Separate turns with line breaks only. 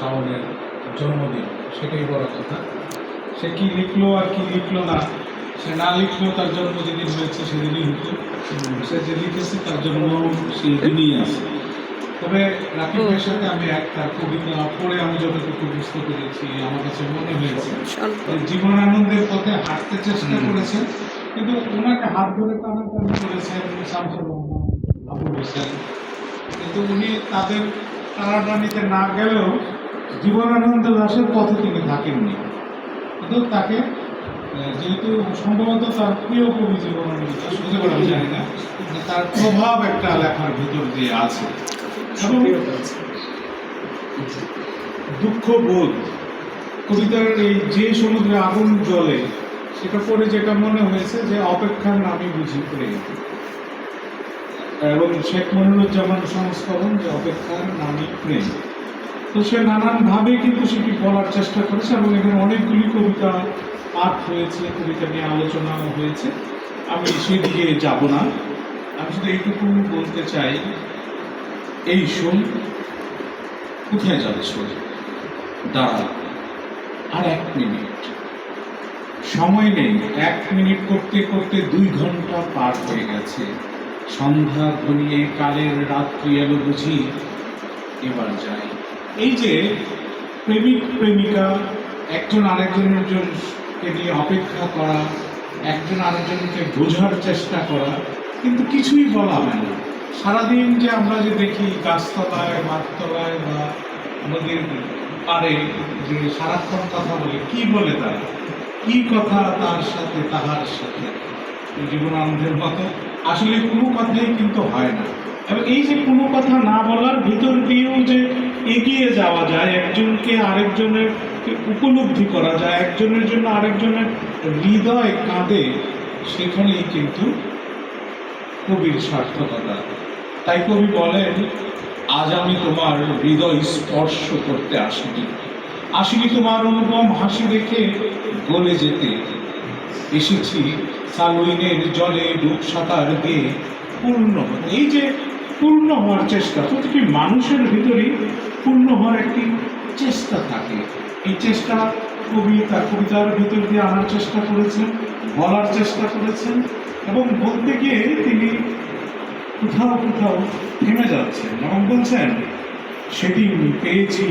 শাওনের জন্মদিন, সেটাই বড় কথা। সে কি লিখলো আর কি লিখলো না, সে না লিখলেও তার জন্ম যেদিন হয়েছে সেদিনই লিখলো, সে যে লিখেছে তার জন্য সেই দিনই আছে। তবে রাকিব ভাইয়ের সাথে আমি তার কবিতা পড়ে আমি যতটুকু বুঝতে পেরেছি, আমার কাছে মনে হয়েছে জীবনানন্দের পথে হাঁটতে চেষ্টা করেছেন, কিন্তু ওনাকে হাত ধরে টানাটানি করেছেন শামসুর রহমান, আবুল হোসেন, কিন্তু উনি তাদের টানাটানিতে না গেলেও জীবনানন্দ দাশের পথে তিনি থাকেননি। কিন্তু তাকে যেহেতু সম্ভবত তার প্রিয় কবি জীবনানন্দ দাশ হতে পারে, আমি জানি না, তার প্রভাব একটা লেখার ভিতর দিয়ে আছে। এবং দুঃখবোধ কবিতার এই যে সমুদ্রে আগুন জ্বলে, সেটা পরে যেটা মনে হয়েছে যে অপেক্ষার নামই বুঝি প্রেম, এবং শেখ মনিরুজ্জামান সংস্করণ যে অপেক্ষার নামই প্রেম। তো সে নানানভাবে কিন্তু সেটি বলার চেষ্টা করেছে, এবং এখানে অনেকগুলি কবিতা পাঠ হয়েছে, কবিতা নিয়ে আলোচনা হয়েছে, আমি সেদিকে যাব না। আমি শুধু এইটুকু বলতে চাই, এই শোন কোথায় যাচ্ছ, দাঁড়া আর 1 মিনিট, সময় নেই, 1 মিনিট করতে করতে 2 ঘন্টা পার হয়ে গেছে, সন্ধ্যা ঘনিয়ে কালের রাত্রি এলো বুঝি, এবার যাই। এই যে প্রেমিক প্রেমিকা একজন আরেকজনের জনকে নিয়ে অপেক্ষা করা, একজন আরেকজনকে বোঝার চেষ্টা করা, কিন্তু কিছুই বলা হয় না। সারাদিন যে আমরা যে দেখি গাছতলায়, মাঠতলায় বা নদীর পাড়ে যে সারাক্ষণ কথা বলে, কি বলে তারা, কি কথা তার সাথে তাহার সাথে, জীবনানন্দের মতো আসলে কোনো কথাই কিন্তু হয় না। এবং এই যে কোনো কথা না বলার ভিতর দিয়েও যে এগিয়ে যাওয়া যায়, একজনকে আরেকজনের উপলব্ধি করা যায়, একজনের জন্য আরেকজনের হৃদয় কাঁদে, সেখানেই কিন্তু কবির সার্থকতা। তাই কবি বলেন, আজ আমি তোমার হৃদয় স্পর্শ করতে আসিনি তোমার অনুপম হাসি দেখে গলে যেতে, এসেছি সালুইনের জলে ডুব সাঁতার দিয়ে পূর্ণ হতে। এই যে পূর্ণ হওয়ার চেষ্টা, প্রতিটি মানুষের ভিতরেই পূর্ণ হওয়ার একটি চেষ্টা থাকে। এই চেষ্টা কবি তার কবিতার ভিতর দিয়ে আনার চেষ্টা করেছেন, বলার চেষ্টা করেছেন, এবং বলতে গিয়ে তিনি কোথাও কোথাও থেমে যাচ্ছেন এবং বলছেন, সেদিন পেয়েছি